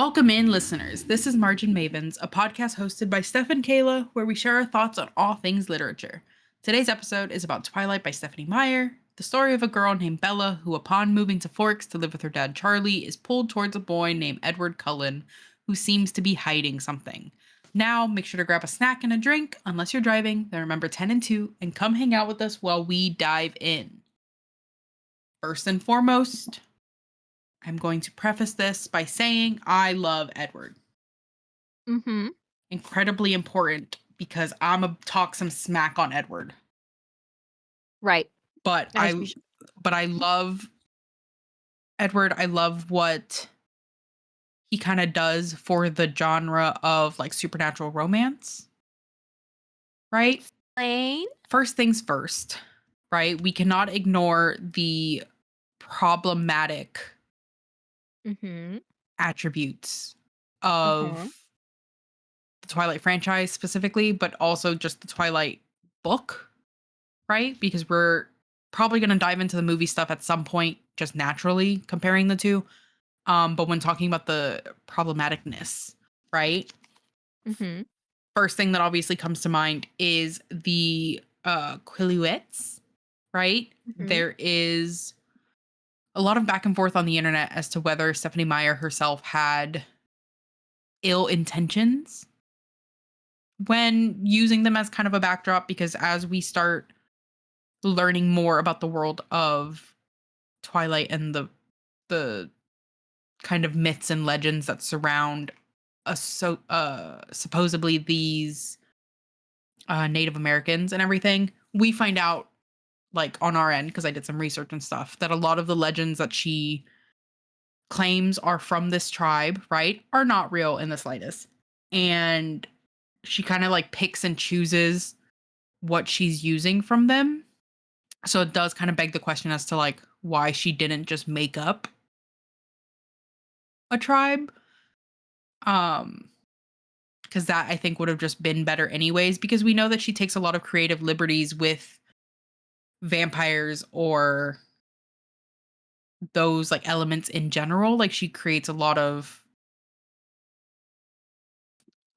Welcome in, listeners. This is Margin Mavens, a podcast hosted by Steph and Kayla, where we share our thoughts on all things literature. Today's episode is about Twilight by Stephenie Meyer, the story of a girl named Bella who, upon moving to Forks to live with her dad Charlie, is pulled towards a boy named Edward Cullen, who seems to be hiding something. Now, make sure to grab a snack and a drink, unless you're driving, then remember 10 and 2, and come hang out with us while we dive in. First and foremost, I'm going to preface this by saying I love Edward. Mm-hmm. Incredibly important because I'm a talk some smack on Edward. Right. But As I love Edward. I love what he kind of does for the genre of like supernatural romance. Right? Plain. First things first, right? We cannot ignore the problematic attributes of the Twilight franchise specifically, but also just the Twilight book, right? Because we're probably going to dive into the movie stuff at some point, just naturally comparing the two. But when talking about the problematicness, right? First thing that obviously comes to mind is the Quileutes, right? There is a lot of back and forth on the internet as to whether Stephenie Meyer herself had ill intentions when using them as kind of a backdrop, because as we start learning more about the world of Twilight and the kind of myths and legends that surround supposedly these Native Americans and everything, we find out, like on our end, because I did some research and stuff, that a lot of the legends that she claims are from this tribe, right, are not real in the slightest. And she kind of like picks and chooses what she's using from them. So it does kind of beg the question as to like why she didn't just make up a tribe. Because that I think would have just been better anyways, because we know that she takes a lot of creative liberties with vampires or those like elements in general. Like she creates a lot of,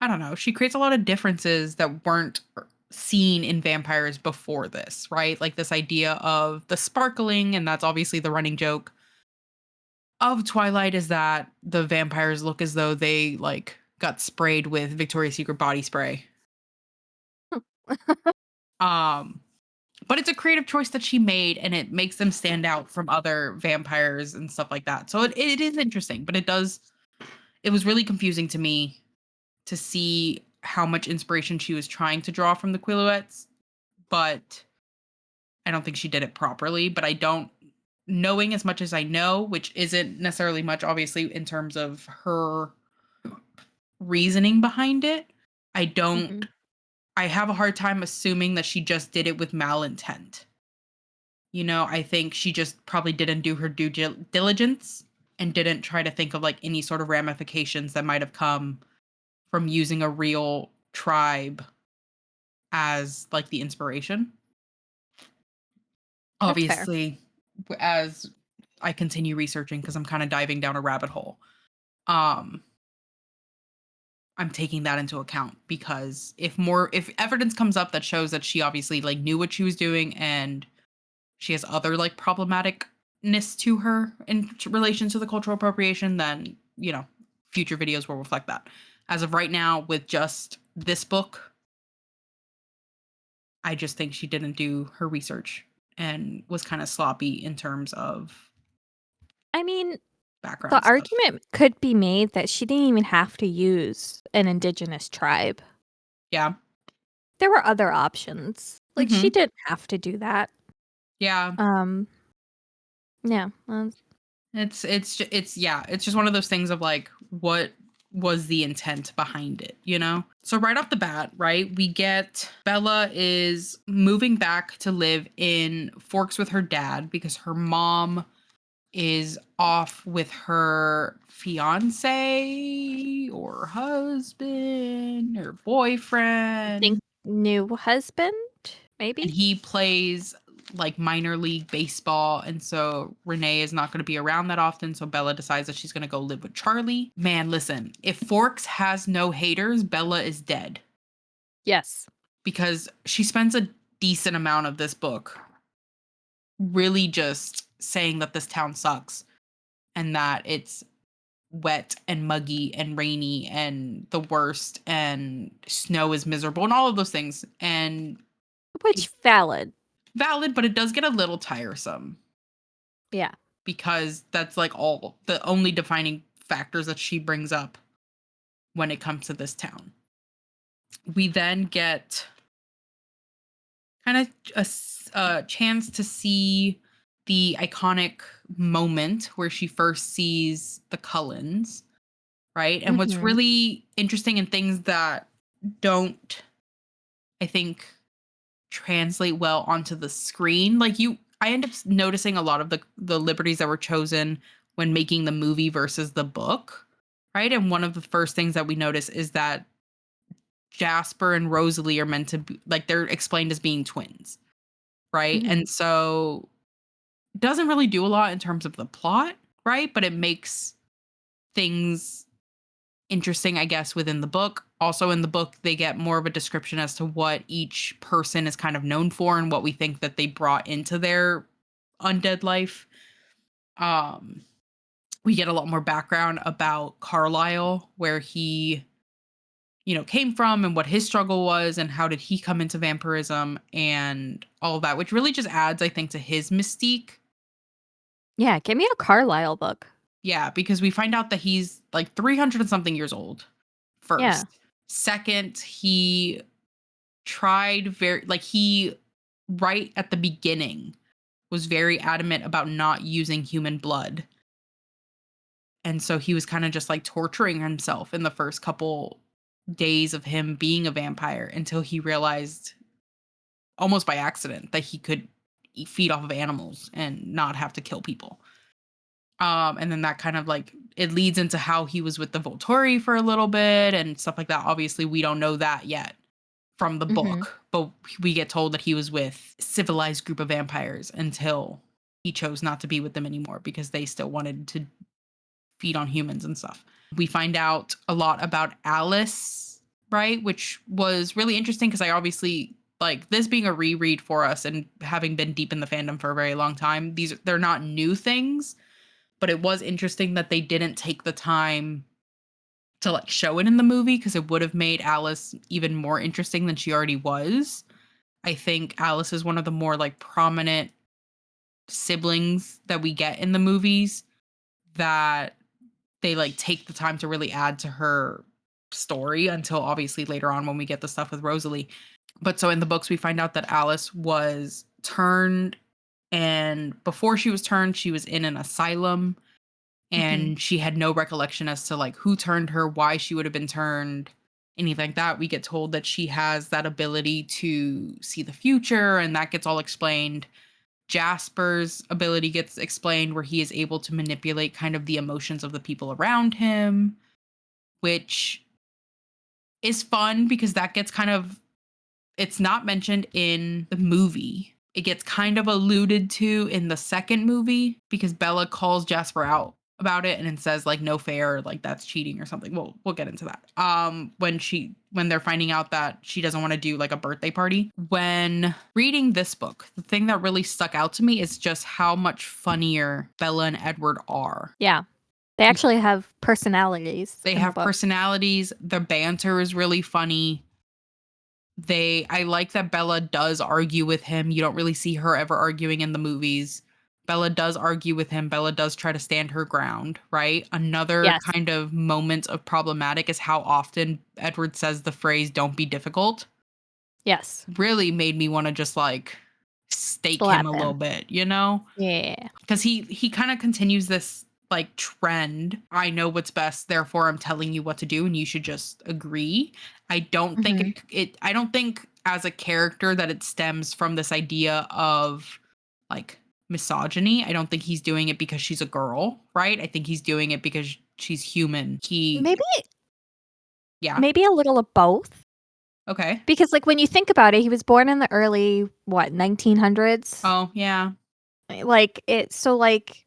I don't know, she creates a lot of differences that weren't seen in vampires before this, right? Like this idea of the sparkling, and that's obviously the running joke of Twilight, is that the vampires look as though they like got sprayed with Victoria's Secret body spray. But it's a creative choice that she made, and it makes them stand out from other vampires and stuff like that. So it is interesting, but it was really confusing to me to see how much inspiration she was trying to draw from the Quileutes, but I don't think she did it properly. But I don't, knowing as much as I know, which isn't necessarily much, obviously, in terms of her reasoning behind it, I have a hard time assuming that she just did it with malintent. You know, I think she just probably didn't do her due diligence and didn't try to think of like any sort of ramifications that might have come from using a real tribe as like the inspiration. Obviously, as I continue researching, because I'm kind of diving down a rabbit hole, I'm taking that into account, because if evidence comes up that shows that she obviously like knew what she was doing and she has other like problematicness to her in relation to the cultural appropriation, then, you know, future videos will reflect that. As of right now, with just this book, I just think she didn't do her research and was kind of sloppy in terms of background the stuff. argument could be made that she didn't even have to use an indigenous tribe. Yeah. There were other options. Like, she didn't have to do that. Yeah. Yeah. It's just one of those things of like, what was the intent behind it, you know? So right off the bat, right, we get Bella is moving back to live in Forks with her dad because her mom is off with her fiance or husband or boyfriend. I think new husband, maybe? And he plays like minor league baseball. And so Renee is not going to be around that often. So Bella decides that she's going to go live with Charlie. Man, listen, if Forks has no haters, Bella is dead. Yes. Because she spends a decent amount of this book really just saying that this town sucks and that it's wet and muggy and rainy and the worst and snow is miserable and all of those things. And Which valid. valid, but it does get a little tiresome. Yeah. Because that's like all the only defining factors that she brings up when it comes to this town. We then get kind of a chance to see the iconic moment where she first sees the Cullens, right? And what's Mhm. really interesting and things that don't, I think, translate well onto the screen. Like I end up noticing a lot of the liberties that were chosen when making the movie versus the book, right? And one of the first things that we notice is that Jasper and Rosalie are meant to be like they're explained as being twins, right? Mhm. And so it doesn't really do a lot in terms of the plot, right? But it makes things interesting, I guess, within the book. Also, in the book, they get more of a description as to what each person is kind of known for and what we think that they brought into their undead life. Um, we get a lot more background about Carlisle, where he, came from and what his struggle was and how did he come into vampirism and all of that, which really just adds, I think, to his mystique. Yeah, give me a Carlisle book. Yeah, because we find out that he's like 300 and something years old. Yeah. First. Second, he tried he right at the beginning was very adamant about not using human blood. And so he was kind of just like torturing himself in the first couple days of him being a vampire until he realized almost by accident that he could feed off of animals and not have to kill people. And then that kind of like it leads into how he was with the Volturi for a little bit and stuff like that. Obviously, we don't know that yet from the Mhm. book, but we get told that he was with civilized group of vampires until he chose not to be with them anymore because they still wanted to feed on humans and stuff. We find out a lot about Alice, right? Which was really interesting because I obviously like this being a reread for us and having been deep in the fandom for a very long time. They're not new things, but it was interesting that they didn't take the time to like show it in the movie because it would have made Alice even more interesting than she already was. I think Alice is one of the more like prominent siblings that we get in the movies that they like take the time to really add to her story until obviously later on when we get the stuff with Rosalie. But so in the books we find out that Alice was turned and before she was turned she was in an asylum Mhm. and she had no recollection as to like who turned her, why she would have been turned, anything like that. We get told that she has that ability to see the future, and that gets all explained. Jasper's ability gets explained, where he is able to manipulate kind of the emotions of the people around him, which is fun because that gets kind of it's not mentioned in the movie. It gets kind of alluded to in the second movie because Bella calls Jasper out about it and it says like no fair, like that's cheating or something. We'll get into that. When they're finding out that she doesn't want to do like a birthday party. When reading this book, the thing that really stuck out to me is just how much funnier Bella and Edward are. Yeah. They actually have personalities They in the have book. personalities, their banter is really funny. I like that Bella does argue with him. You don't really see her ever arguing in the movies. Bella does argue with him. Bella does try to stand her ground, right? Another Yes. kind of moment of problematic is how often Edward says the phrase "don't be difficult." Yes. Really made me want to just like stake him Slap a little him. bit, you know? Yeah. Because he kind of continues this like trend. I know what's best, therefore I'm telling you what to do, and you should just agree. I don't think Mhm. I don't think as a character that it stems from this idea of like misogyny. I don't think he's doing it because she's a girl, right? I think he's doing it because she's human. Maybe Yeah. maybe a little of both. Okay. Because, like, when you think about it, he was born in the early, what, 1900s? Oh, yeah. Like, it so, like,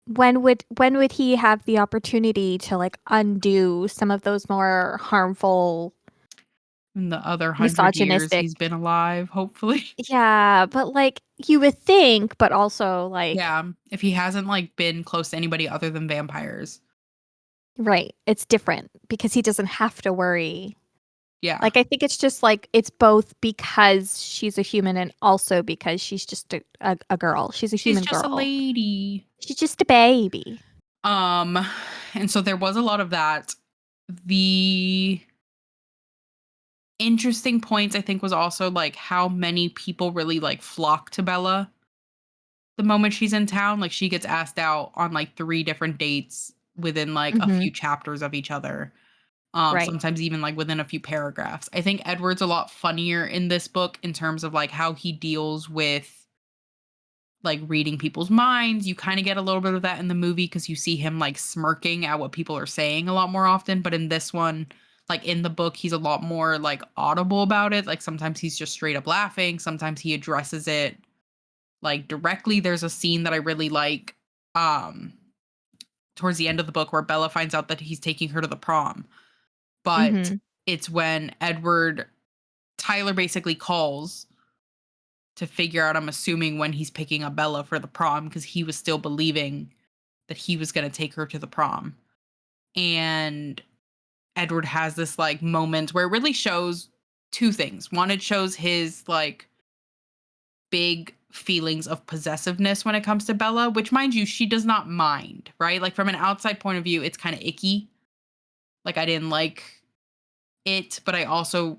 when would he have the opportunity to, like, undo some of those more harmful, In the other 100 years misogynistic. he's been alive, hopefully. Yeah, but, like, you would think, but also, like, Yeah, if he hasn't, like, been close to anybody other than vampires. right, it's different because he doesn't have to worry. Yeah. Like, I think it's just, like, it's both because she's a human and also because she's just a girl. She's a She's human just a girl. lady. She's just a baby. Um, and so there was a lot of that. The interesting points, I think, was also, like, how many people really, like, flock to Bella the moment she's in town. Like, she gets asked out on, like, 3 different dates within, like, a Mhm. few chapters of each other. Right. Sometimes even, like, within a few paragraphs. I think Edward's a lot funnier in this book in terms of, like, how he deals with, like, reading people's minds. You kinda get a little bit of that in the movie because you see him, like, smirking at what people are saying a lot more often, but in this one, like, in the book, he's a lot more, like, audible about it. Like, sometimes he's just straight up laughing, sometimes he addresses it, like, directly. There's a scene that I really like, um, towards the end of the book where Bella finds out that he's taking her to the prom, but Mhm. it's when Edward Tyler basically calls to figure out, I'm assuming, when he's picking up Bella for the prom because he was still believing that he was going to take her to the prom. And Edward has this like moment where it really shows two things. One, it shows his like big feelings of possessiveness when it comes to Bella, which, mind you, she does not mind, right? Like, from an outside point of view, it's kind of icky. Like, I didn't like it, but I also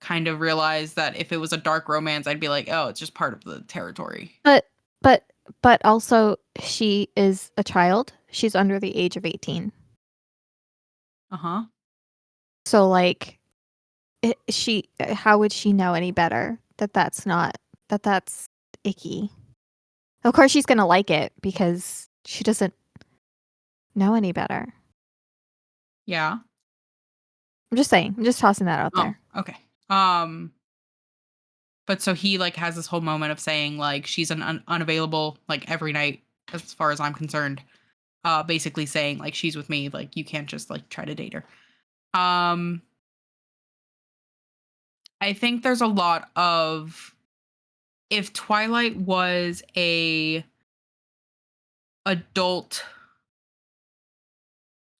kind of realized that if it was a dark romance, I'd be like, oh, it's just part of the territory. But but but also she is a child. She's under the age of 18. Uh huh. So, like, she how would she know any better that that's not that that's icky? Of course she's gonna like it because she doesn't know any better. Yeah. I'm just saying. I'm just tossing that out Oh, there. okay. Um, but so he like has this whole moment of saying like she's an unavailable like every night as far as I'm concerned. Basically saying like she's with me, like you can't just like try to date her. Um, I think there's a lot of, if Twilight was a adult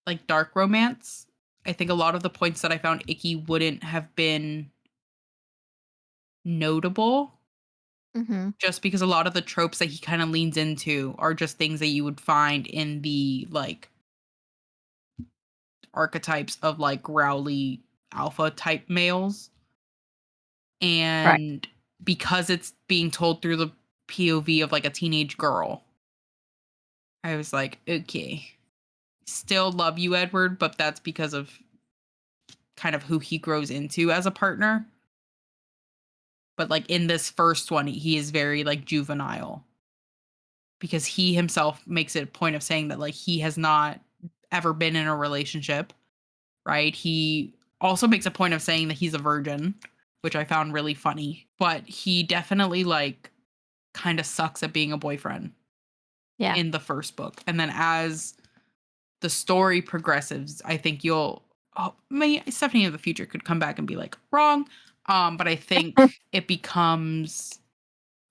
like dark romance, I think a lot of the points that I found icky wouldn't have been notable, Mhm. just because a lot of the tropes that he kind of leans into are just things that you would find in the like archetypes of like growly alpha type males. Right. And because it's being told through the POV of like a teenage girl, I was like, okay, still love you, Edward, but that's because of kind of who he grows into as a partner. But like in this first one, he is very like juvenile because he himself makes it a point of saying that like he has not ever been in a relationship, right? He also makes a point of saying that he's a virgin, which I found really funny, but he definitely like kind of sucks at being a boyfriend Yeah. in the first book. And then as the story progresses, I think you'll, oh, Stephanie of the future could come back and be like, wrong. But I think it becomes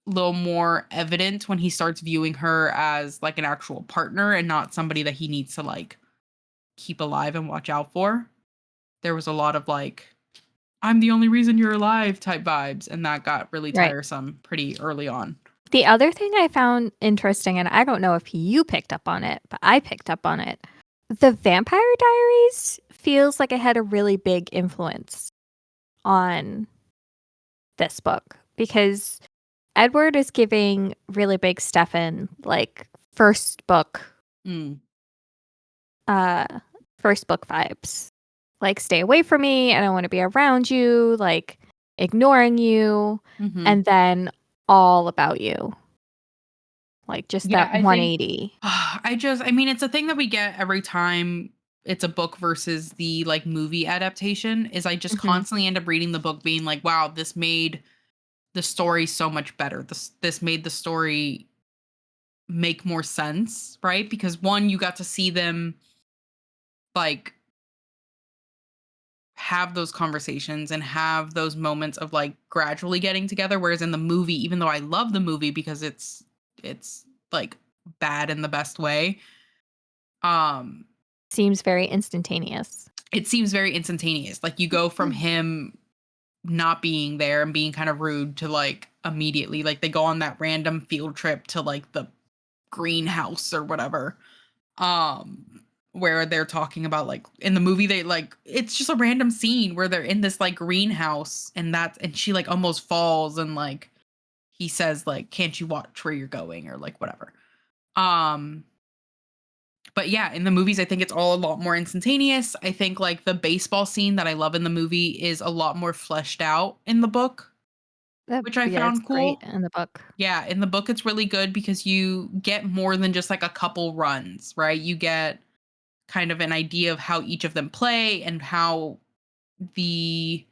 a little more evident when he starts viewing her as like an actual partner and not somebody that he needs to like keep alive and watch out for. There was a lot of like, I'm the only reason you're alive type vibes. And that got really Right. tiresome pretty early on. The other thing I found interesting, and I don't know if you picked up on it, but I picked up on it. The Vampire Diaries feels like it had a really big influence on this book because Edward is giving really big Stefan like first book Mm, uh first book vibes. Like, stay away from me, I don't want to be around you, like ignoring you, hmm. and then all about you. Like just Yeah, that I think 180. I mean, it's a thing that we get every time. it's a book versus the like movie adaptation is I just Mhm. constantly end up reading the book being like, wow, this made the story so much better. This made the story make more sense, right? Because one, you got to see them like have those conversations and have those moments of like gradually getting together. Whereas in the movie, even though I love the movie because it's like bad in the best way, um, Seems very instantaneous. it seems very instantaneous. Like you go from him not being there and being kind of rude to like immediately like they go on that random field trip to like the greenhouse or whatever, where they're talking about like in the movie they like it's just a random scene where they're in this like greenhouse and she like almost falls and like he says like can't you watch where you're going or like whatever. um but yeah, in the movies I think it's all a lot more instantaneous. I think like the baseball scene that I love in the movie is a lot more fleshed out in the book, That which I yeah, it's found great cool. in the book. Yeah, in the book it's really good because you get more than just like a couple runs, right? You get kind of an idea of how each of them play and how the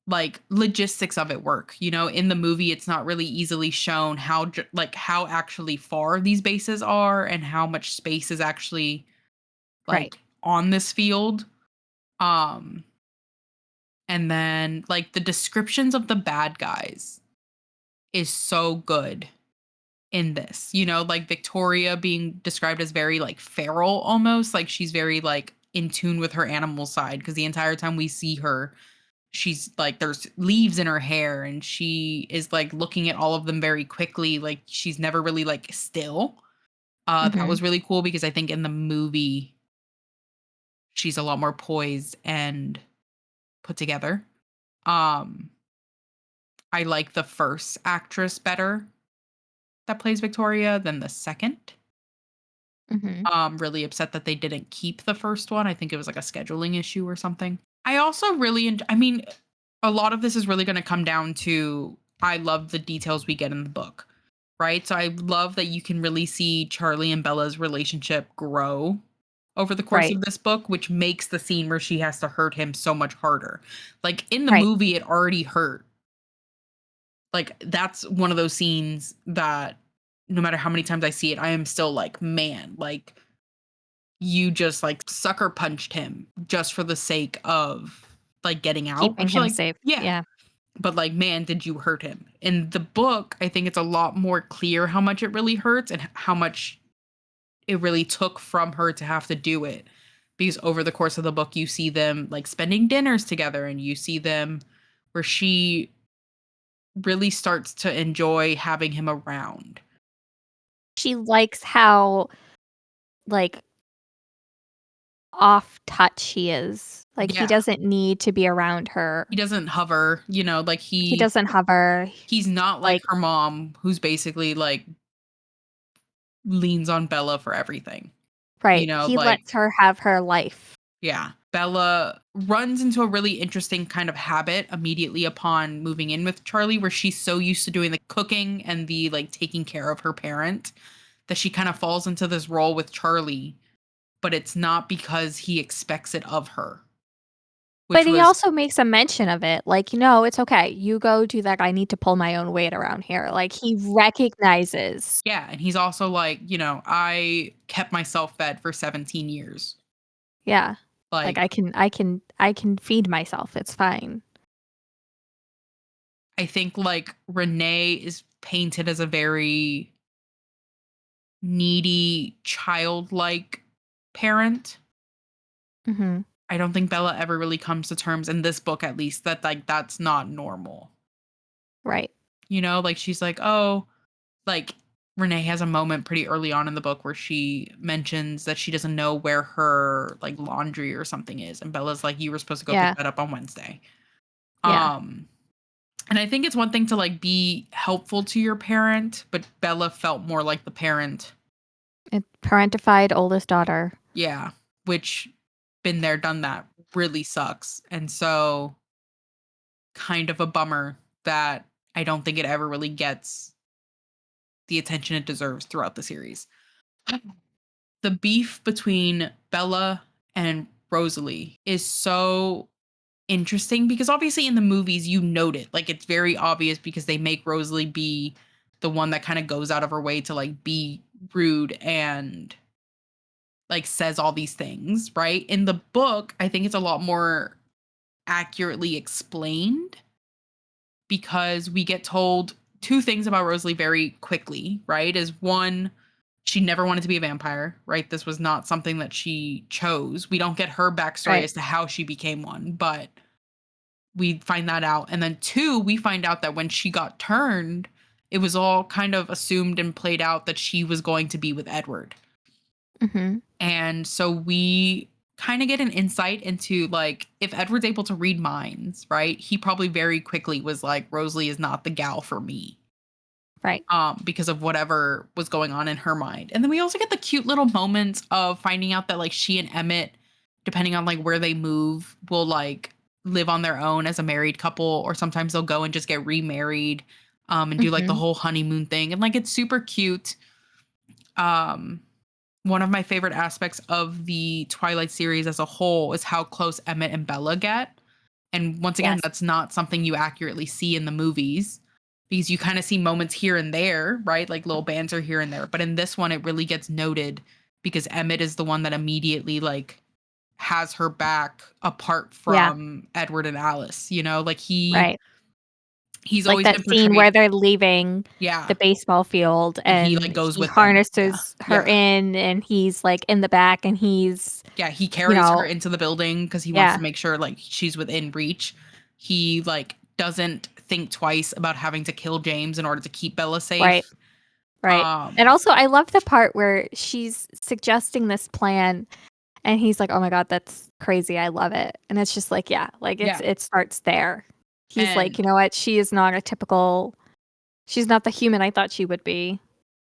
like logistics of it work. You know, in the movie it's not really easily shown how like how actually far these bases are and how much space is actually Right. like on this field. Um and then like the descriptions of the bad guys is so good in this. You know, like Victoria being described as very like feral almost, like she's very like in tune with her animal side because the entire time we see her, she's like there's leaves in her hair and she is like looking at all of them very quickly, like she's never really like still. That Mhm. was really cool because I think in the movie she's a lot more poised and put together. Um I like the first actress better that plays Victoria than the second. Mhm. Really upset that they didn't keep the first one. I think it was like a scheduling issue or something. I also really I mean, a lot of this is really gonna come down to I love the details we get in the book, right? So I love that you can really see Charlie and Bella's relationship grow over the course Right. of this book, which makes the scene where she has to hurt him so much harder. Like in the Right. movie, it already hurt. Like that's one of those scenes that no matter how many times I see it, I am still like, man, like you just like sucker punched him just for the sake of like getting out, Keeping which him like, safe. yeah, Yeah. but like, man, did you hurt him? In the book, I think it's a lot more clear how much it really hurts and how much it really took from her to have to do it. Because over the course of the book, you see them like spending dinners together and you see them where she really starts to enjoy having him around. She likes how, like, off touch he is. Like, he Yeah. doesn't need to be around her. He doesn't hover, you know, like He doesn't hover. he's not like Like, her mom who's basically like leans on Bella for everything. You right. know, He like lets her have her life. yeah, Bella runs into a really interesting kind of habit immediately upon moving in with Charlie where she's so used to doing the cooking and the like taking care of her parent that she kind of falls into this role with Charlie, but it's not because he expects it of her, But which he was also makes a mention of it, like, "No, it's okay. You go do that. I need to pull my own weight around here." Like, he recognizes. yeah, and he's also like, you know, I kept myself fed for 17 years. Yeah. Like, Like I can feed myself. It's fine. I think like Renee is painted as a very needy, childlike parent. Mhm. I don't think Bella ever really comes to terms in this book at least that like that's not normal. Right. You know, like she's like, "Oh, like Renee has a moment pretty early on in the book where she mentions that she doesn't know where her like laundry or something is and Bella's like you were supposed to go pick Yeah. that up on Wednesday." Yeah. Um and I think it's one thing to like be helpful to your parent, but Bella felt more like the parent. It parentified oldest daughter. Yeah, which been there, done that really sucks. And so kind of a bummer that I don't think it ever really gets the attention it deserves throughout the series. the beef between Bella and Rosalie is so interesting because obviously in the movies you note it. Like it's very obvious because they make Rosalie be the one that kind of goes out of her way to like be rude and like says all these things, right? In the book, I think it's a lot more accurately explained because we get told two things about Rosalie very quickly, right? Is one, she never wanted to be a vampire, right? This was not something that she chose. We don't get her backstory Right. as to how she became one, but we find that out. And then two, we find out that when she got turned, it was all kind of assumed and played out that she was going to be with Edward. Mm-hmm. And so we kind of get an insight into like if Edward's able to read minds, right? He probably very quickly was like Rosalie is not the gal for me. Right. Because of whatever was going on in her mind. And then we also get the cute little moments of finding out that like she and Emmett, depending on like where they move, will like live on their own as a married couple, or sometimes they'll go and just get remarried and do like the Mm-hmm. whole honeymoon thing. And like it's super cute. Um One of my favorite aspects of the Twilight series as a whole is how close Emmett and Bella get. And once again, Yes. that's not something you accurately see in the movies because you kind of see moments here and there, right? Like little banter here and there. But in this one, it really gets noted because Emmett is the one that immediately like has her back apart Yeah. from Edward and Alice, you know, like Right. he's Like always that been scene where portrayed. they're leaving Yeah. the baseball field And he like and goes he with them. Yeah. harnesses her Yeah. in and he's like in the back and he's, Yeah, he you carries her know, into the building because he wants to yeah, make sure like she's within reach. He like doesn't think twice about having to kill James in order to keep Bella right, safe. right. And Um, also I love the part where she's suggesting this plan and he's like, "Oh my god, that's crazy. I love it." And it's just like, yeah, like yeah. it starts there. He's like, "You And know what? She is not a typical she's not the human I thought she would be.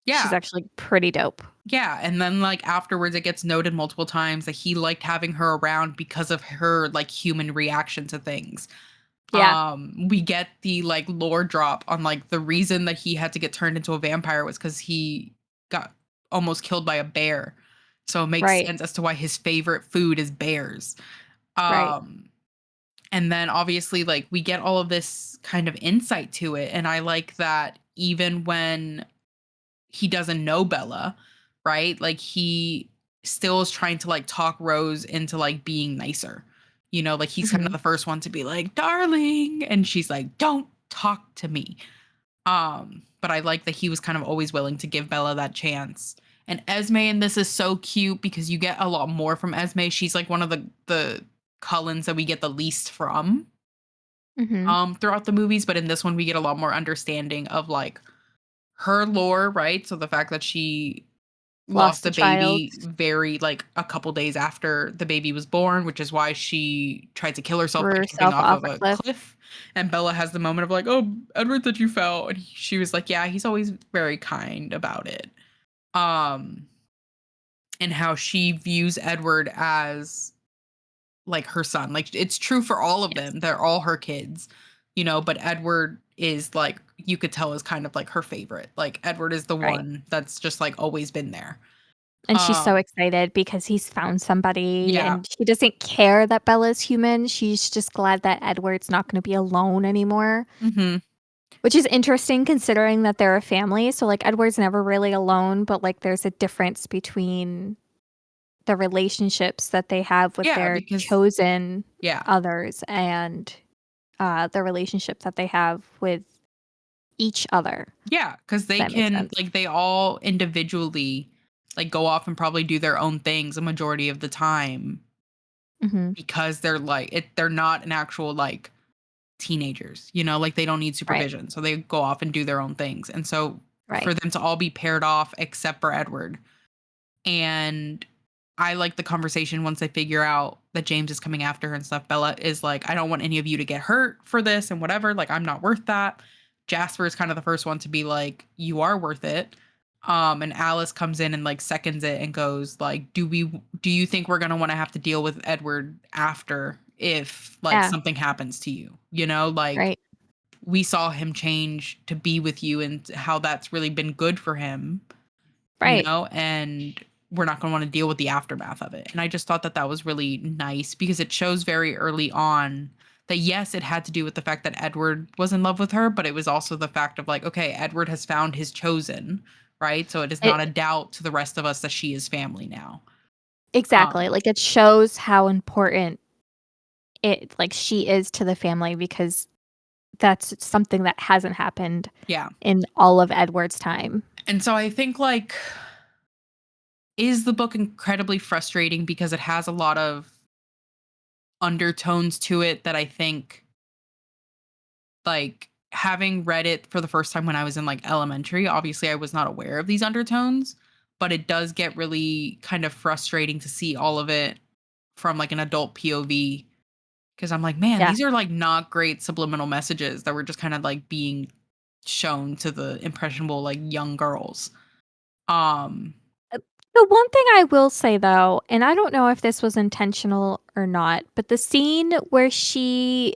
She's yeah, actually pretty dope." yeah. And then like afterwards it gets noted multiple times that he liked having her around because of her like human reaction to things. Yeah. We get the like lore drop on like the reason that he had to get turned into a vampire was because he got almost killed by a bear. So it makes Right. sense as to why his favorite food is bears. Right. Um, and then obviously like we get all of this kind of insight to it. And I like that even when he doesn't know Bella, right? Like he still is trying to like talk Rose into like being nicer. You know, like he's kind of Mhm. the first one to be like, "Darling," and she's like, "Don't talk to me." But I like that he was kind of always willing to give Bella that chance. And Esme in this is so cute because you get a lot more from Esme. She's like one of the Cullens that we get the least from Mhm. throughout the movies, but in this one we get a lot more understanding of like her lore, right? So the fact that she Lost lost the a child. baby very like a couple days after the baby was born, which is why she tried to kill herself Threw by jumping herself off off of a a cliff. cliff. And Bella has the moment of like, "Oh, Edward that you fell," and she was like, "Yeah, he's always very kind about it." Um, and how she views Edward as like her son. Like it's true for all of Yes. them. They're all her kids, you know, but Edward is like you could tell is kind of like her favorite. Like Edward is the Right. one that's just like always been there. And she's so Um excited because he's found somebody yeah. and she doesn't care that Bella's human. She's just glad that Edward's not gonna be alone anymore, Mhm. which is interesting considering that they're a family. So, like, Edward's never really alone, but, like, there's a difference between the relationships that they have with Yeah, their because chosen yeah. others and, the relationship that they have with each other, Yeah, cuz if they that makes can sense. like they all individually like go off and probably do their own things a majority of the time Mhm. because they're not an actual like teenagers, you know, like they don't need Right, supervision. So they go off and do their own things. And so right. for them to all be paired off except for Edward. And I like the conversation once they figure out that James is coming after her and stuff. Bella is like, "I don't want any of you to get hurt for this and whatever. Like, I'm not worth that." Jasper is kind of the first one to be like, "You are worth it." And Alice comes in and like seconds it and goes like, do you think we're gonna want to have to deal with Edward after if like Yeah, something happens to you? You know, like right, we saw him change to be with you and how that's really been good for him, you right. know? And we're not going to want to deal with the aftermath of it. And I just thought that that was really nice because it shows very early on that yes, it had to do with the fact that Edward was in love with her, but it was also the fact of like, okay, Edward has found his chosen, right? So it is not a It doubt to the rest of us that she is family now. exactly, like, it shows how important she is to the family because that's something that hasn't happened Yeah. in all of Edward's time. And so I think like is the book incredibly frustrating because it has a lot of undertones to it that I think like having read it for the first time when I was in like elementary, obviously I was not aware of these undertones, but it does get really kind of frustrating to see all of it from like an adult POV because I'm like, man, Yeah. these are like not great subliminal messages that were just kind of like being shown to the impressionable like young girls. Um Uh, the one thing I will say though, and I don't know if this was intentional or not, but the scene where she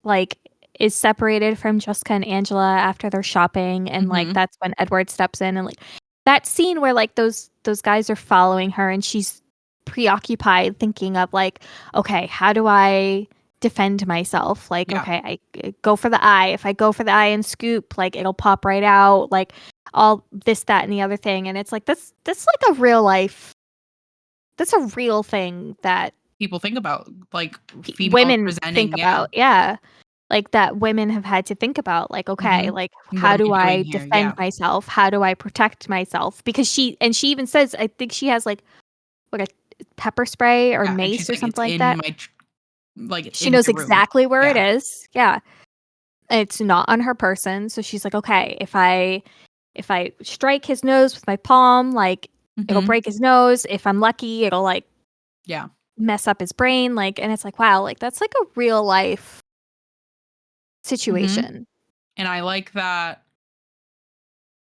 like is separated from Jessica and Angela after they're shopping and like mhm, that's when Edward steps in and like that scene where like those guys are following her and she's preoccupied thinking of like, okay, how do I defend myself? Like, yeah, okay, I go for the eye. If I go for the eye and scoop, like it'll pop right out, like all this, that, and the other thing. And it's like that's like a real life, that's a real thing that people think about like females women think presenting, yeah. about. Yeah. Like, that women have had to think about, like, "Okay, Mhm. like, What how am I do doing I here? defend Yeah. myself? How do I protect myself?" Because she even says I think she has, like, a pepper spray or Yeah, and she's mace or like, "It's something like in that. my like, She in knows my room." exactly where it Yeah. is. Yeah. It's not on her person, so she's like, "Okay, if I strike his nose with my palm, like, it'll Mhm. break his nose. If I'm lucky, it'll, like, Yeah. mess up his brain," like and it's like, wow, like, that's, like, a real life Mhm. situation. And I like that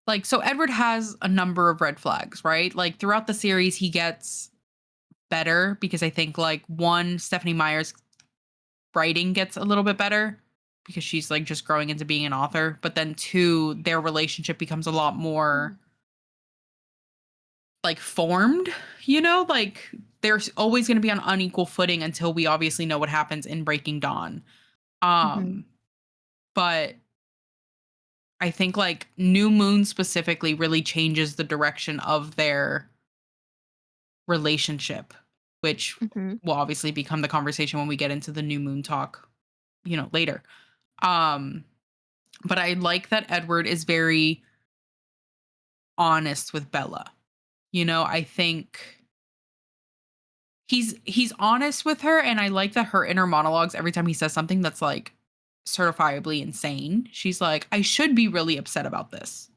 like, so Edward has a number of red flags, right? Like, throughout the series, he gets better because I think, like, 1, Stephenie Meyer's writing gets a little bit better because she's, like, just growing into being an author, but then 2, their relationship becomes a lot more, like, formed, you know? Like, there's always gonna be on unequal footing until we obviously know what happens in Breaking Dawn. Mhm, Um, but I think like New Moon specifically really changes the direction of their relationship, which mhm, will obviously become the conversation when we get into the New Moon talk, later. Um, but I like that Edward is very honest with Bella. I think he's honest with her and I like that her inner monologues every time he says something that's like certifiably insane. She's like, "I should be really upset about this,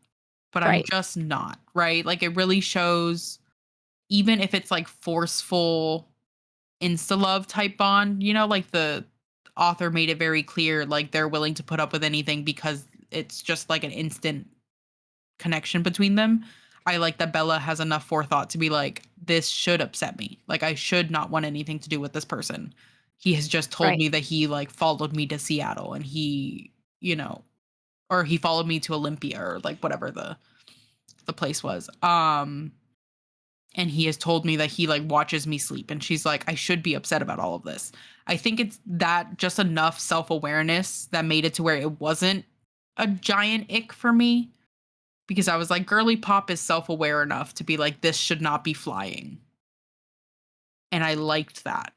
but I'm right. just not." Right? Like it really shows even if it's like forceful insta love type bond, like the author made it very clear like they're willing to put up with anything because it's just like an instant connection between them. I like that Bella has enough forethought to be like, this should upset me. Like, I should not want anything to do with this person. He has just told Right. me that he like followed me to Seattle and or he followed me to Olympia or like whatever the place was. And he has told me that he like watches me sleep. And she's like, I should be upset about all of this. I think it's that just enough self awareness that made it to where it wasn't a giant ick for me because I was like, girly pop is self aware enough to be like, this should not be flying. And I liked that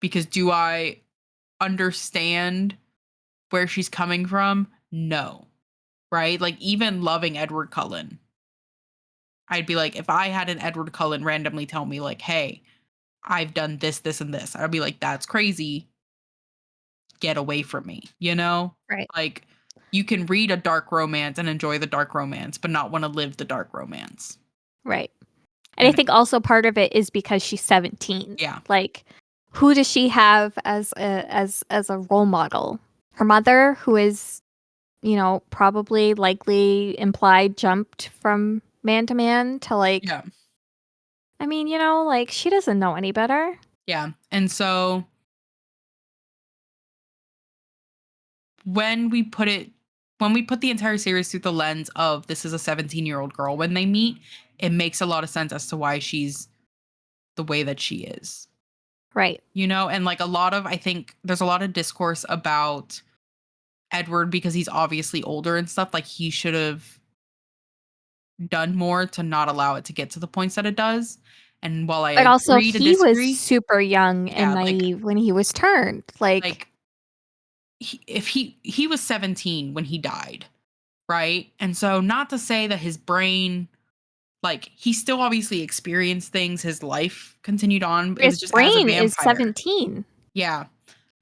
because do I understand where she's coming from? No. Right? Like, even loving Edward Cullen, I'd be like, if I had an Edward Cullen randomly tell me, like, hey, I've done this, this, and this, I'd be like, that's crazy. Get away from me, you know? Right. Like, you can read a dark romance and enjoy the dark romance, but not want to live the dark romance. Right. And I And think also part of it is because she's 17. yeah, Like, who does she have as a role model? Her mother, who is, probably likely implied jumped from man to man to like yeah, I mean, like she doesn't know any better. yeah. And so when we put it when we put the entire series through the lens of this is a 17-year-old girl when they meet, it makes a lot of sense as to why she's the way that she is. Right. And like I think there's a lot of discourse about Edward because he's obviously older and stuff. Like he should have done more to not allow it to get to the points that it does. And while I But also, agree to he was disagree, super young and yeah, naive when he was turned. Like, like if he was 17 when he died, right? And so not to say that his brain, like he still obviously experienced things, his life continued on. It his was just as a brain is vampire. 17. Yeah.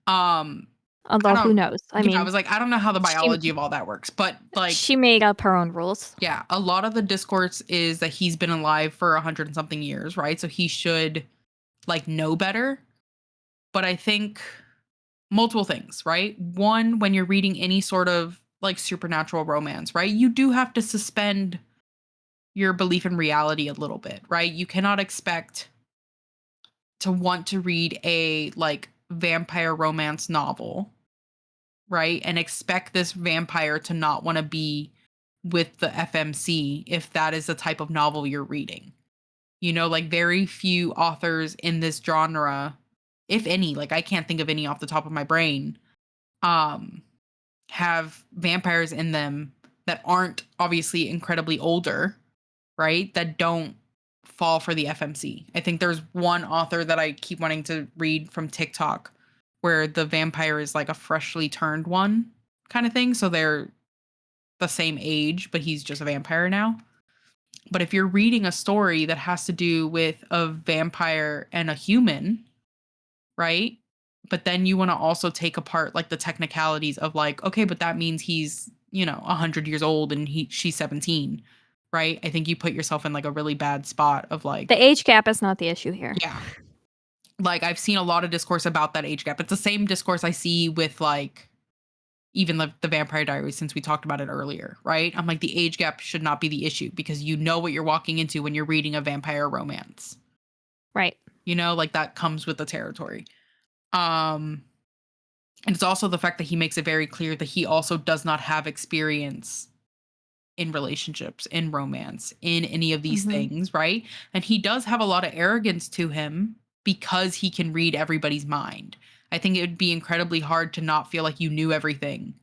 Um I Although, who don't knows? I yeah, I mean, was like, I don't know how the she biology of all that works, but like, she made up her own rules. yeah, a lot of the discourse is that he's been alive for 100 and something years, right? So he should like know better. But I think multiple things, right? One, when you're reading any sort of like supernatural romance, right? You do have to suspend your belief in reality a little bit, right? You cannot expect to want to read a like vampire romance novel, right? And expect this vampire to not want to be with the FMC if that is the type of novel you're reading. Like very few authors in this genre, if any, like I can't think of any off the top of my brain, um, have vampires in them that aren't obviously incredibly older, right? That don't fall for the FMC. I think there's one author that I keep wanting to read from TikTok where the vampire is like a freshly turned one kind of thing. So they're the same age, but he's just a vampire now. But if you're reading a story that has to do with a vampire and a human, right? But then you want to also take apart like the technicalities of like, okay, but that means he's, 100 years old and she's 17, right? I think you put yourself in like a really bad spot of like, The age gap is not the issue here. yeah. Like I've seen a lot of discourse about that age gap. It's the same discourse I see with like even the Vampire Diaries since we talked about it earlier, right? I'm like the age gap should not be the issue because you know what you're walking into when you're reading a vampire romance. Right. Like that comes with the territory. And it's also the fact that he makes it very clear that he also does not have experience in relationships, in romance, in any of these Mhm. things, right? And he does have a lot of arrogance to him because he can read everybody's mind. I think it would be incredibly hard to not feel like you knew everything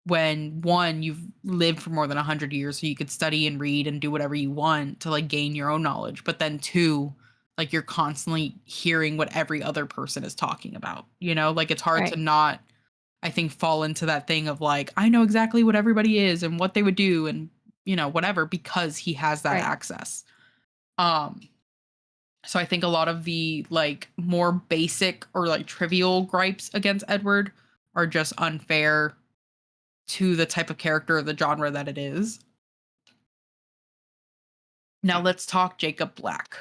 when one, you've lived for more than 100 years, so you could study and read and do whatever you want to like gain your own knowledge. But then two, like you're constantly hearing what every other person is talking about, like it's hard to Right. not, I think, fall into that thing of like, I know exactly what everybody is and what they would do and, whatever, because he has that Right. access. Um, so I think a lot of the like more basic or like trivial gripes against Edward are just unfair to the type of character or the genre that it is. Now let's talk Jacob Black.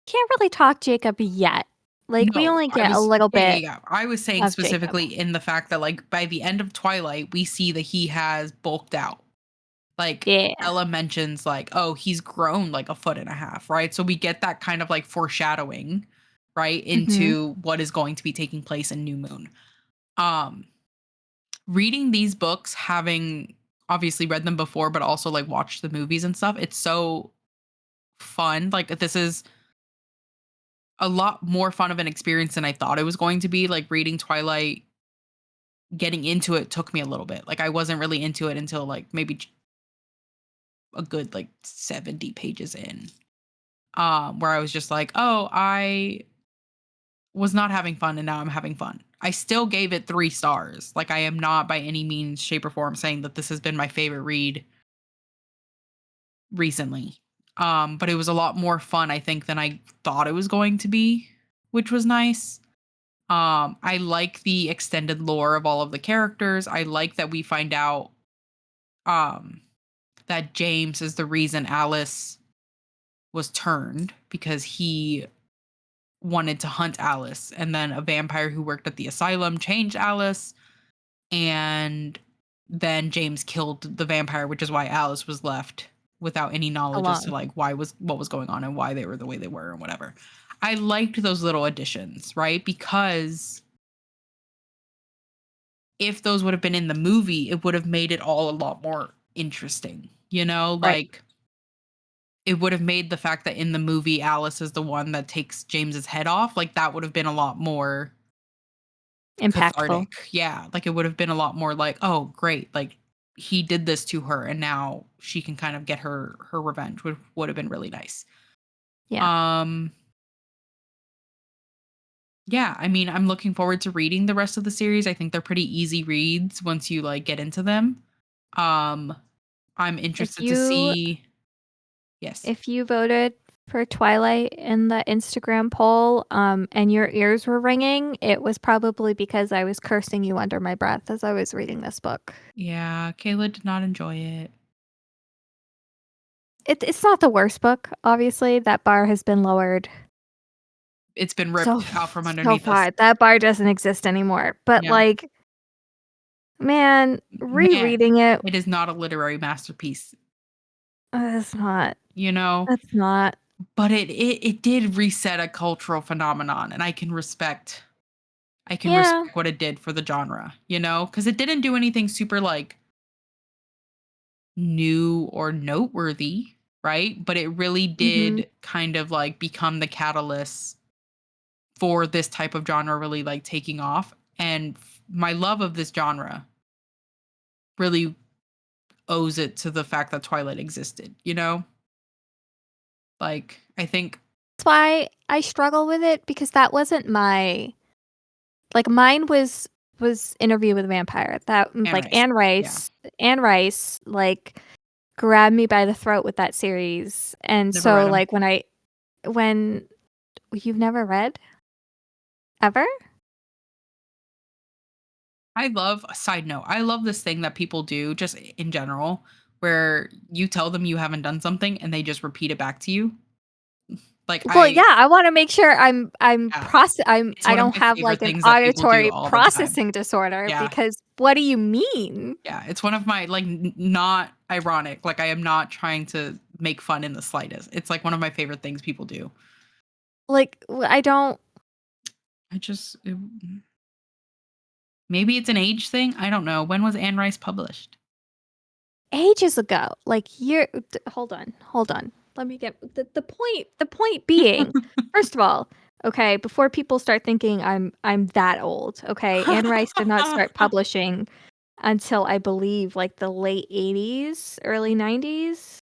Can't really talk Jacob yet. Like, we No, only I get a was little yeah, yeah, bit yeah. I was saying of Jacob. specifically in the fact that like by the end of Twilight, we see that he has bulked out. Like Yeah. Ella mentions like, oh, he's grown like a foot and a half, right? So we get that kind of like foreshadowing, right, Mhm. into what is going to be taking place in New Moon. Um Reading these books, having obviously read them before, but also like watched the movies and stuff, it's so fun. Like this is a lot more fun of an experience than I thought it was going to be. Like reading Twilight, getting into it took me a little bit. Like I wasn't really into it until like maybe a good like 70 pages in. Where I was just like, "Oh, I was not having fun and now I'm having fun." I still gave it 3 stars. Like I am not by any means shape or form saying that this has been my favorite read recently. But it was a lot more fun I think than I thought it was going to be, which was nice. I like the extended lore of all of the characters. I like that we find out um that James is the reason Alice was turned because he wanted to hunt Alice and then a vampire who worked at the asylum changed Alice and then James killed the vampire, which is why Alice was left without any knowledge as to Alone. like what was going on and why they were the way they were and whatever. I liked those little additions, right? Because if those would have been in the movie, it would have made it all a lot more interesting, Right. like it would have made the fact that in the movie Alice is the one that takes James's head off, like that would have been a lot more Impactful. cathartic. Yeah, like it would have been a lot more like, "Oh, great, like he did this to her and now she can kind of get her revenge." Would have been really nice. Yeah. Um yeah, I mean, I'm looking forward to reading the rest of the series. I think they're pretty easy reads once you like get into them. Um I'm If interested to you see. Yes. if you voted for Twilight in the Instagram poll, and your ears were ringing, it was probably because I was cursing you under my breath as I was reading this book. Yeah, Kayla did not enjoy it. It's not the worst book, obviously. That bar has been lowered It's been so ripped out from so underneath us. far. That bar doesn't exist anymore. But Yeah. like, man, Man, rereading it, it is not a literary masterpiece, it's not. you know? That's not. But it did reset a cultural phenomenon, and I can Yeah. respect what it did for the genre, because it didn't do anything super, like, new or noteworthy, right? But it really Mhm. did kind of, like, become the catalyst for this type of genre really, like, taking off, and my love of this genre really owes it to the fact that Twilight existed, you know? Like, I think That's why I struggle with it because that wasn't my like mine was Interview with a Vampire. That Anne like Rice. Yeah, Anne Rice like grabbed me by the throat with that series. And never read so them. like when you've never read ever? I love a side note, I love this thing that people do just in general, where you tell them you haven't done something and they just repeat it back to you. Like, Well, yeah, I want to make sure yeah, it's I one of don't my have favorite like an things that people do auditory all the time. processing disorder Yeah, because what do you mean? yeah, it's one of my, like, not ironic, like, I am not trying to make fun in the slightest. It's, like, one of my favorite things people do. Like I don't I just maybe it's an age thing, I don't know. When was Anne Rice published? ages ago. Like hold on, hold on. Let me get the point being, first of all, okay, before people start thinking I'm that old, okay, Anne Rice did not start publishing until I believe like the late 80s, early 90s.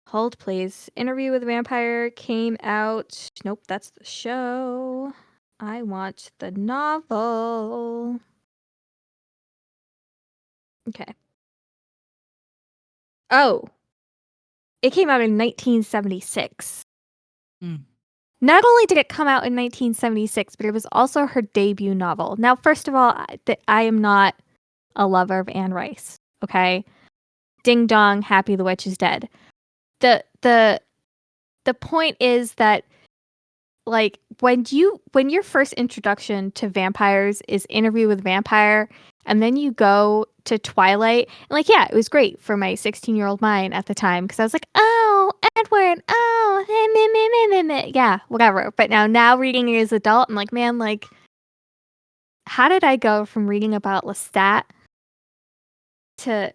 Hold please. Interview with a Vampire came out. Nope, that's the show. I want the novel. Okay. Oh, it came out in 1976. Mm. Not only did it come out in 1976, but it was also her debut novel. Now, first of all, I am not a lover of Anne Rice. Okay, ding dong, happy the witch is dead. the the The point is that like when your first introduction to vampires is Interview with a Vampire, and then you go to Twilight, and like yeah, it was great for my 16-year-old mind at the time because I was like, oh, Edward, oh, yeah, whatever. But now reading it as an adult, I'm like, man, like how did I go from reading about Lestat to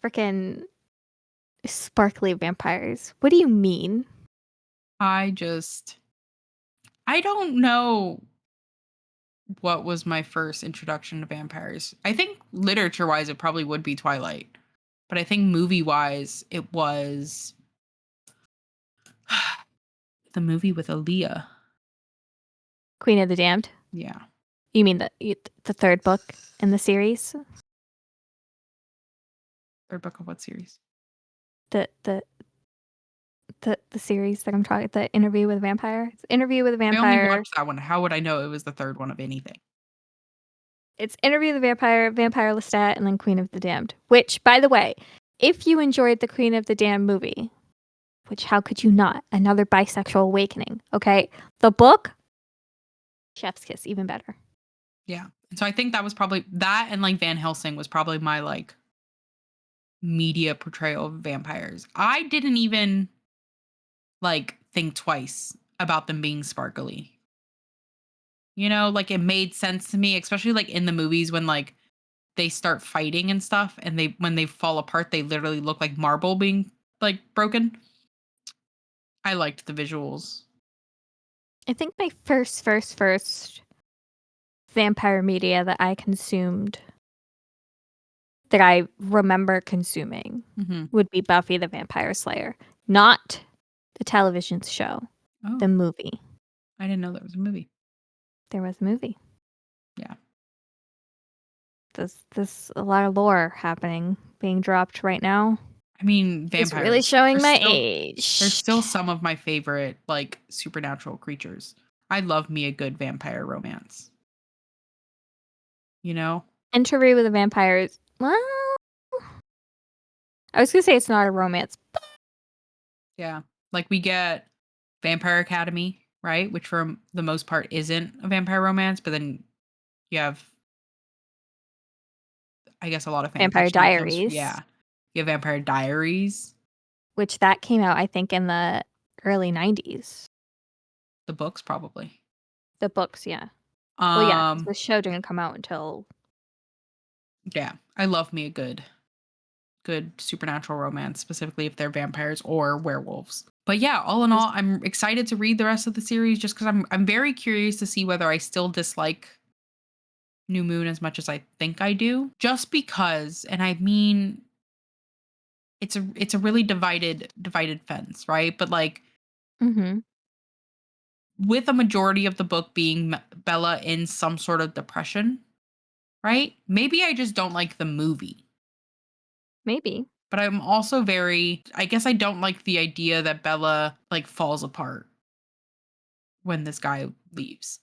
freaking sparkly vampires? What do you mean? I just I don't know what was my first introduction to vampires. I think literature-wise, it probably would be Twilight, but I think movie-wise, it was the movie with Aaliyah. Queen of the Damned? Yeah. You mean the third book in the series? 3rd book of what series? The the the series that I'm talking the Interview with a Vampire? It's Interview with a I only Vampire. watched that one. How would I know it was the 3rd one of anything? It's Interview with a Vampire, Vampire Lestat, and then Queen of the Damned. Which, by the way, if you enjoyed the Queen of the Damned movie, which how could you not? Another bisexual awakening, okay? The book, Chef's Kiss, even better. Yeah. And so I think that was probably that, and, like, Van Helsing was probably my, like, media portrayal of vampires. I didn't even, like, think twice about them being sparkly. You know, like it made sense to me, especially like in the movies when like they start fighting and stuff and they when they fall apart, they literally look like marble being like broken. I liked the visuals. I think my first vampire media that I consumed, that I remember consuming, Mhm. would be Buffy the Vampire Slayer. Not the television show, Oh, the movie. I didn't know there was a movie. There was a movie. Yeah. This a lot of lore happening, being dropped right now. I mean, It's really vampires. showing They're my still they're age. still some of my favorite like supernatural creatures. I love me a good vampire romance. You know? Interview with the Vampires. Well, I was gonna say it's not a romance. Yeah. Like we get Vampire Academy, right? Which for the most part isn't a vampire romance, but then you have I guess a lot of fan Vampire fiction that comes Diaries, yeah. You have Vampire Diaries, which that came out, I think, in the early 90s. the books probably. The books, yeah. Well, yeah, because Um the show didn't come out until yeah, I love me a good supernatural romance, specifically if they're vampires or werewolves. But yeah, all in all, I'm excited to read the rest of the series just because I'm very curious to see whether I still dislike New Moon as much as I think I do. Just because, and I mean it's a really divided fence, right? But like Mhm. with a majority of the book being Bella in some sort of depression, right? Maybe I just don't like the movie. Maybe. But I'm also very I guess I don't like the idea that Bella like falls apart when this guy leaves,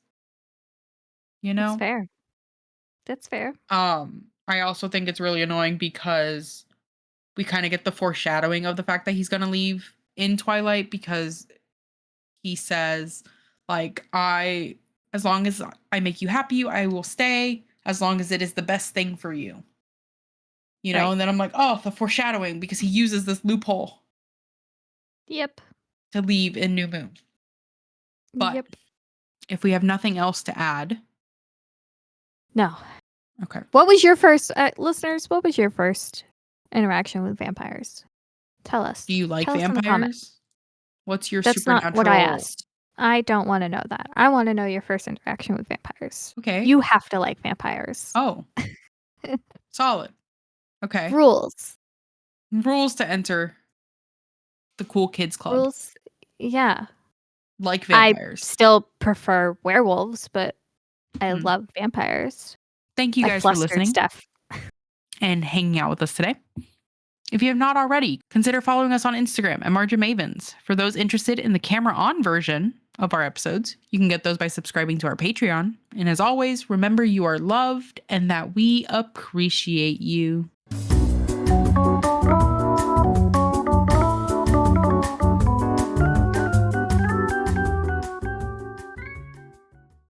you That's know? fair. That's fair. I also think it's really annoying because we kind of get the foreshadowing of the fact that he's going to leave in Twilight because he says like I as long as I make you happy, I will stay as long as it is the best thing for you. You know, Right. and then I'm like, "Oh, the foreshadowing because he uses this loophole Yep. to leave in New Moon." But Yep. if we have nothing else to add, No. okay. What was your first, listeners? What was your first interaction with vampires? Tell Do us. you like Tell us in the comments. vampires? What's your That's not what I supernatural asked. I don't want to know that. I want to know your first interaction with vampires. Okay. You have to like vampires. Oh, solid. Okay. Rules. Rules to enter the cool kids club. Rules. Yeah. Like I vampires. still prefer werewolves, but I Mhm. love vampires. Thank you I guys for flustered listening Steph. and hanging out with us today. If you have not already, consider following us on Instagram at Margin Mavens. For those interested in the camera on version of our episodes, you can get those by subscribing to our Patreon. And as always, remember you are loved and that we appreciate you.